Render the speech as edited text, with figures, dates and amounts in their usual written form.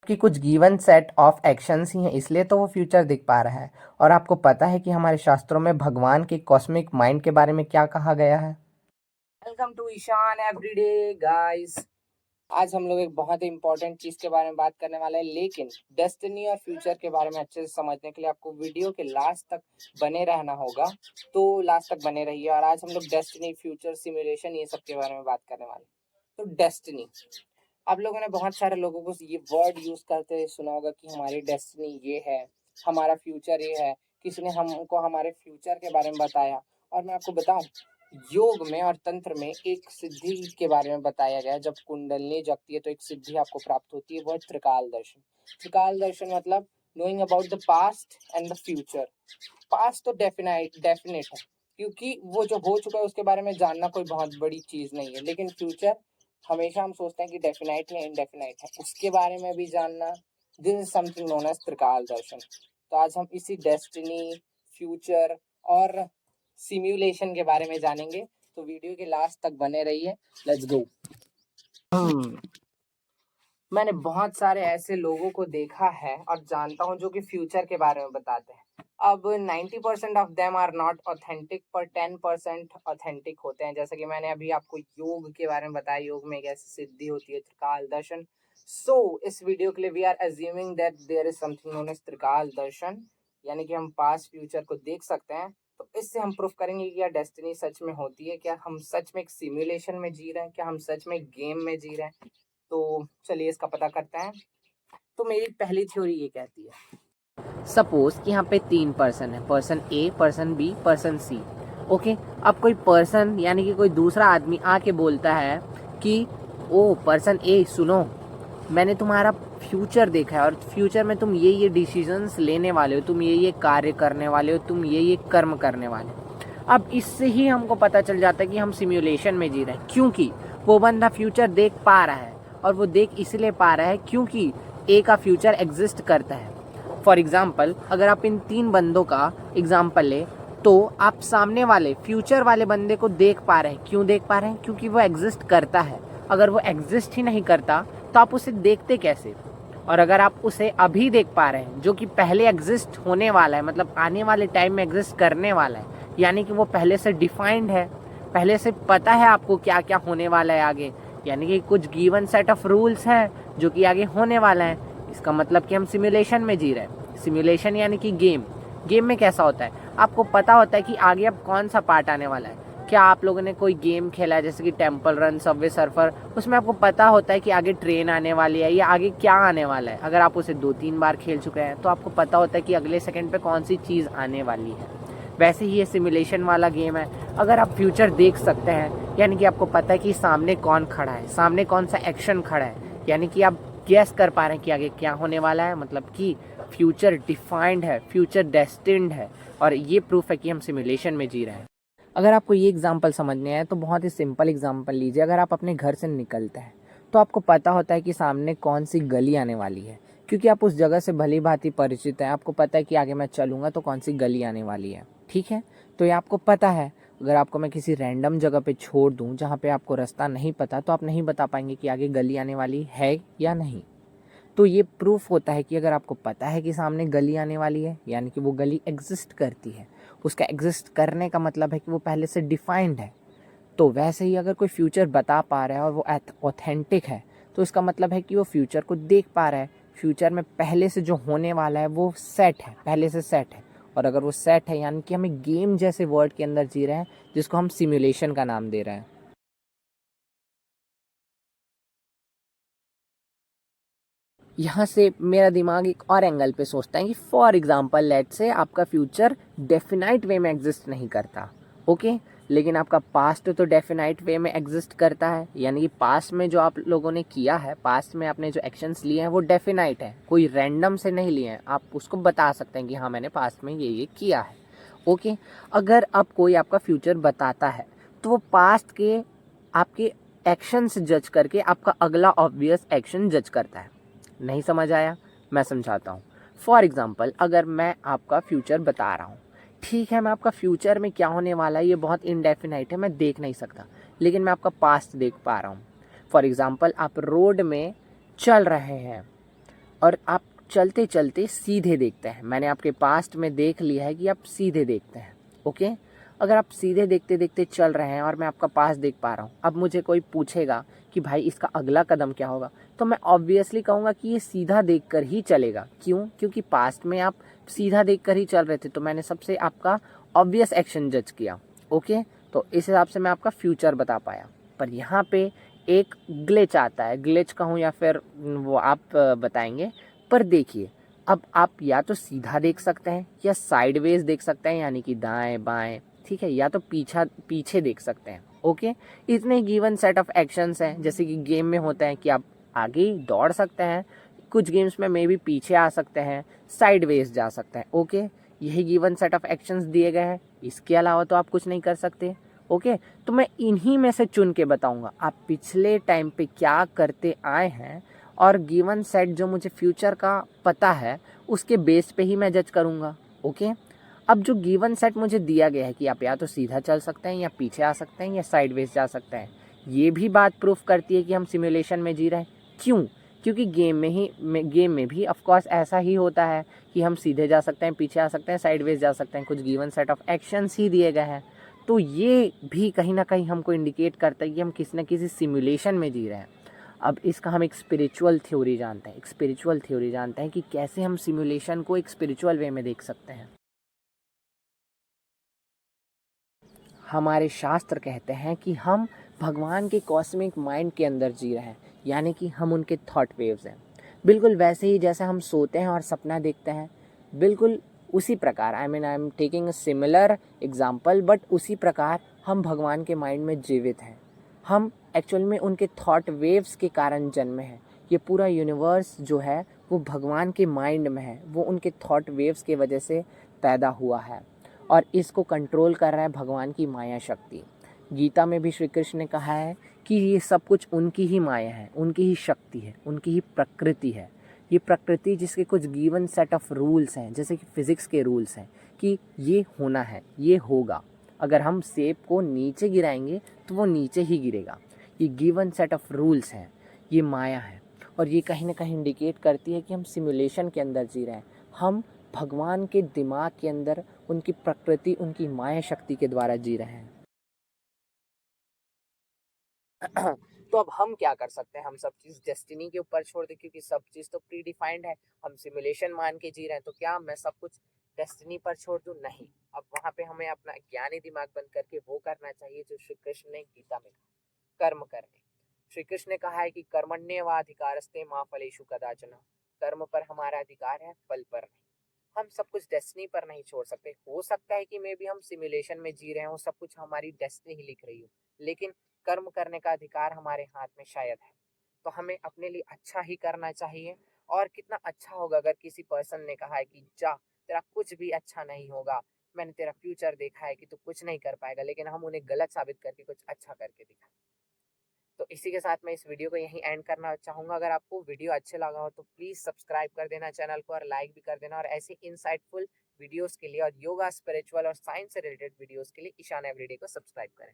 कि कुछ given set of actions ही हैं, इसलिए तो वो फ्यूचर दिख पा रहा है। और आपको पता है कि हमारे शास्त्रों में भगवान के कॉस्मिक माइंड के बारे में क्या कहा गया है। Welcome to Ishan everyday guys. आज हम लोग एक बहुत ही इंपॉर्टेंट चीज के बारे में बात करने वाले हैं, लेकिन डेस्टिनी और फ्यूचर के बारे में अच्छे से समझने के लिए आपको वीडियो के लास्ट तक बने रहना होगा। तो लास्ट तक बने रहिए। और आज हम लोग डेस्टिनी, फ्यूचर, सिमुलेशन, ये सब के बारे में बात करने वाले हैं। तो डेस्टिनी, आप लोगों ने बहुत सारे लोगों को ये वर्ड यूज करते सुना होगा कि हमारी डेस्टिनी ये है, हमारा फ्यूचर ये है। किसी ने हमको हमारे फ्यूचर के बारे में बताया। और मैं आपको बताऊं, योग में और तंत्र में एक सिद्धि के बारे में बताया गया है। जब कुंडलनी जगती है तो एक सिद्धि आपको प्राप्त होती है, वो है त्रिकाल दर्शन। त्रिकाल दर्शन मतलब knowing about the past and the future. Past तो डेफिनेट है, क्योंकि वो जो हो चुका है उसके बारे में जानना कोई बहुत बड़ी चीज नहीं है। लेकिन फ्यूचर हमेशा हम सोचते हैं कि डेफिनाइट है, इनडेफिनाइट है, उसके बारे में भी जानना, this is something known as trikal darshan. तो आज हम इसी डेस्टिनी, फ्यूचर और सिम्युलेशन के बारे में जानेंगे। तो वीडियो के लास्ट तक बने रहिए। Let's go. मैंने बहुत सारे ऐसे लोगों को देखा है और जानता हूँ जो कि फ्यूचर के बारे में बताते हैं। अब 90% of them are not authentic, पर 10% ऑथेंटिक होते हैं। जैसे कि मैंने अभी आपको योग के बारे में बताया, योग में एक ऐसी सिद्धि होती है, त्रिकाल दर्शन। इस वीडियो के लिए we are assuming that there is something known as trikal darshan, यानी कि हम पास्ट फ्यूचर को देख सकते हैं। तो इससे हम प्रूफ करेंगे कि क्या डेस्टिनी सच में होती है, क्या हम सच में एक सिमुलेशन में जी रहे हैं, क्या हम सच में एक गेम में जी रहे हैं। तो चलिए इसका पता करते हैं। तो मेरी पहली थ्योरी ये कहती है, सपोज कि यहाँ पे 3 पर्सन है, पर्सन ए, पर्सन बी, पर्सन सी। ओके, अब कोई पर्सन यानी कि कोई दूसरा आदमी आके बोलता है कि ओ पर्सन ए, सुनो, मैंने तुम्हारा फ्यूचर देखा है और फ्यूचर में तुम ये डिसीजंस लेने वाले हो, तुम ये कार्य करने वाले हो, तुम ये कर्म करने वाले हो। अब इससे ही हमको पता चल जाता है कि हम सिमुलेशन में जी रहे हैं, क्योंकि वो बंदा फ्यूचर देख पा रहा है। और वो देख इसलिए पा रहा है क्योंकि ए का फ्यूचर एग्जिस्ट करता है। फॉर एग्जाम्पल, अगर आप इन 3 बंदों का एग्जाम्पल ले, तो आप सामने वाले फ्यूचर वाले बंदे को देख पा रहे हैं। क्यों देख पा रहे हैं? क्योंकि वो एग्जिस्ट करता है। अगर वो एग्जिस्ट ही नहीं करता तो आप उसे देखते कैसे? और अगर आप उसे अभी देख पा रहे हैं, जो कि पहले एग्जिस्ट होने वाला है, मतलब आने वाले टाइम में एग्जिस्ट करने वाला है, यानी कि वो पहले से डिफाइंड है, पहले से पता है आपको क्या क्या होने वाला है आगे, यानी कि कुछ गिवन सेट ऑफ रूल्स हैं जो कि आगे होने वाला है। इसका मतलब कि हम सिमुलेशन में जी रहे हैं। सिमुलेशन यानी कि गेम। गेम में कैसा होता है, आपको पता होता है कि आगे अब कौन सा पार्ट आने वाला है। क्या आप लोगों ने कोई गेम खेला है जैसे कि टेम्पल रन, सबवे सर्फर? उसमें आपको पता होता है कि आगे ट्रेन आने वाली है या आगे क्या आने वाला है। अगर आप उसे 2-3 बार खेल चुके हैं तो आपको पता होता है कि अगले सेकंड पे कौन सी चीज़ आने वाली है। वैसे ही ये सिमुलेशन वाला गेम है। अगर आप फ्यूचर देख सकते हैं, यानी कि आपको पता है कि सामने कौन खड़ा है, सामने कौन सा एक्शन खड़ा है, यानी कि आप गेस कर पा रहे हैं कि आगे क्या होने वाला है। मतलब कि फ्यूचर डिफाइंड है, फ्यूचर डेस्टिन्ड है। और ये प्रूफ है कि हम सिमुलेशन में जी रहे हैं। अगर आपको ये एग्जांपल समझने आए तो बहुत ही सिंपल एग्जांपल लीजिए। अगर आप अपने घर से निकलते हैं तो आपको पता होता है कि सामने कौन सी गली आने वाली है, क्योंकि आप उस जगह से भली भांति परिचित हैं। आपको पता है कि आगे मैं चलूँगा तो कौन सी गली आने वाली है, ठीक है? तो ये आपको पता है। अगर आपको मैं किसी रैंडम जगह पे छोड़ दूँ जहाँ पे आपको रास्ता नहीं पता, तो आप नहीं बता पाएंगे कि आगे गली आने वाली है या नहीं। तो ये प्रूफ होता है कि अगर आपको पता है कि सामने गली आने वाली है, यानी कि वो गली एग्जिस्ट करती है। उसका एग्जिस्ट करने का मतलब है कि वो पहले से डिफाइंड है। तो वैसे ही अगर कोई फ्यूचर बता पा रहा है और वो ऑथेंटिक है, तो इसका मतलब है कि वो फ्यूचर को देख पा रहा है। फ्यूचर में पहले से जो होने वाला है वो सेट है, पहले से सेट है। और अगर वो सेट है, यानी कि हम एक गेम जैसे वर्ड के अंदर जी रहे हैं, जिसको हम सिमुलेशन का नाम दे रहे हैं। यहाँ से मेरा दिमाग एक और एंगल पे सोचता है कि फॉर एग्जांपल लेट से आपका फ्यूचर डेफिनाइट वे में एग्जिस्ट नहीं करता, ओके, लेकिन आपका पास्ट तो डेफिनाइट वे में एग्जिस्ट करता है। यानी कि पास्ट में जो आप लोगों ने किया है, पास्ट में आपने जो एक्शंस लिए हैं वो डेफिनाइट है, कोई रैंडम से नहीं लिए हैं। आप उसको बता सकते हैं कि हाँ मैंने पास्ट में ये किया है, ओके। अगर अब कोई आपका फ्यूचर बताता है तो वो पास्ट के आपके एक्शंस जज करके आपका अगला ऑब्वियस एक्शन जज करता है। नहीं समझ आया? मैं समझाता हूँ। फॉर एग्जाम्पल, अगर मैं आपका फ्यूचर बता रहा हूँ, ठीक है, मैं आपका फ्यूचर में क्या होने वाला है ये बहुत इनडेफिनाइट है, मैं देख नहीं सकता, लेकिन मैं आपका पास्ट देख पा रहा हूँ। फॉर एग्जाम्पल, आप रोड में चल रहे हैं, और आप चलते-चलते सीधे देखते हैं। मैंने आपके पास्ट में देख लिया है कि आप सीधे देखते हैं, ओके? अगर आप सीधे देखते-देखते चल रहे हैं और मैं आपका पास्ट देख पा रहा हूँ, अब मुझे कोई पूछेगा कि भाई इसका अगला कदम क्या होगा? तो मैं ऑब्वियसली कहूँगा कि ये सीधा देखकर ही चलेगा। क्यों? क्योंकि पास्ट में आप सीधा देखकर ही चल रहे थे, तो मैंने सबसे आपका ऑब्वियस एक्शन जज किया, ओके? तो इस हिसाब से मैं आपका फ्यूचर बता पाया। पर यहाँ पे एक ग्लिच आता है, ग्लिच कहूँ या फिर वो आप बताएँगे। पर देखिए, अब आप या तो सीधा देख सकते हैं या साइडवेज देख सकते हैं, यानी कि दाएँ-बाएँ, ठीक है? या तो पीछे देख सकते हैं, ओके? इतने गिवन सेट ऑफ एक्शंस हैं, जैसे कि गेम में होता है कि आप आगे दौड़ सकते हैं, कुछ गेम्स में मे बी पीछे आ सकते हैं, साइडवेज जा सकते हैं, ओके? यही गिवन सेट ऑफ एक्शंस दिए गए हैं, इसके अलावा तो आप कुछ नहीं कर सकते, ओके? तो मैं इन्हीं में से चुन के बताऊँगा, आप पिछले टाइम पे क्या करते आए हैं और गिवन सेट जो मुझे फ्यूचर का पता है, उसके बेस पे ही मैं जज करूँगा, ओके? अब जो गिवन सेट मुझे दिया गया है कि आप या तो सीधा चल सकते हैं या पीछे आ सकते हैं या साइडवेज जा सकते हैं, ये भी बात प्रूफ करती है कि हम सिमुलेशन में जी रहे हैं। क्यों? क्योंकि गेम में भी ऑफ कोर्स ऐसा ही होता है कि हम सीधे जा सकते हैं, पीछे आ सकते हैं, साइडवेज जा सकते हैं, कुछ गिवन सेट ऑफ एक्शंस ही दिए गए हैं। तो ये भी कहीं न कहीं हमको इंडिकेट करता है कि हम किसी न किसी सिमुलेशन में जी रहे हैं। अब इसका हम एक स्पिरिचुअल थ्योरी जानते हैं, एक स्पिरिचुअल थ्योरी जानते हैं कि कैसे हम सिमुलेशन को एक स्पिरिचुअल वे में देख सकते हैं। हमारे शास्त्र कहते हैं कि हम भगवान के कॉस्मिक माइंड के अंदर जी रहे हैं, यानी कि हम उनके थॉट वेव्स हैं। बिल्कुल वैसे ही जैसे हम सोते हैं और सपना देखते हैं, बिल्कुल उसी प्रकार I am taking a similar example, but उसी प्रकार हम भगवान के माइंड में जीवित हैं। हम एक्चुअल में उनके थॉट वेव्स के कारण जन्मे हैं। ये पूरा यूनिवर्स जो है वो भगवान के माइंड में है, वो उनके थॉट वेव्स की वजह से पैदा हुआ है और इसको कंट्रोल कर रहा है भगवान की माया शक्ति। गीता में भी श्री कृष्ण ने कहा है कि ये सब कुछ उनकी ही माया है, उनकी ही शक्ति है, उनकी ही प्रकृति है। ये प्रकृति जिसके कुछ गिवन सेट ऑफ रूल्स हैं, जैसे कि फिजिक्स के रूल्स हैं कि ये होना है, ये होगा। अगर हम सेब को नीचे गिराएंगे तो वो नीचे ही गिरेगा। ये गिवन सेट ऑफ रूल्स हैं, ये माया है और ये कहीं ना कहीं इंडिकेट करती है कि हम सिमुलेशन के अंदर जी रहे हैं। हम भगवान के दिमाग के अंदर उनकी प्रकृति, उनकी माया शक्ति के द्वारा जी रहे हैं। तो अब हम क्या कर सकते हैं? हम सब चीज़ डेस्टिनी के ऊपर छोड़ दें, क्योंकि सब चीज़ तो प्री डिफाइंड है। हम सिमुलेशन मान के जी रहे हैं, तो क्या मैं सब कुछ डेस्टिनी पर छोड़ दूं? नहीं। अब वहाँ पे हमें अपना ज्ञानी दिमाग बंद करके वो करना चाहिए जो श्री कृष्ण ने गीता में कहा, कर्म करने। श्री कृष्ण ने कहा है कि कर्मण्येवाधिकारस्ते मा फलेषु कदाचन। कर्म पर हमारा अधिकार है, फल पर नहीं। हम सब कुछ डेस्टिनी पर नहीं छोड़ सकते। हो सकता है कि मे बी हम सिमुलेशन में जी रहे हो, सब कुछ हमारी डेस्टिनी ही लिख रही हो, लेकिन कर्म करने का अधिकार हमारे हाथ में शायद है। तो हमें अपने लिए अच्छा ही करना चाहिए। और कितना अच्छा होगा अगर किसी पर्सन ने कहा है कि जा, तेरा कुछ भी अच्छा नहीं होगा, मैंने तेरा फ्यूचर देखा है कि तू कुछ नहीं कर पाएगा, लेकिन हम उन्हें गलत साबित करके कुछ अच्छा करके दिखाएं। तो इसी के साथ मैं इस वीडियो को यहीं एंड करना चाहूँगा। अगर आपको वीडियो अच्छा लगा हो तो प्लीज़ सब्सक्राइब कर देना चैनल को और लाइक भी कर देना, और ऐसे इनसाइटफुल वीडियोस के लिए और योगा, स्पिरिचुअल और साइंस से रिलेटेड वीडियोस के लिए ईशान एवरीडे को सब्सक्राइब करें।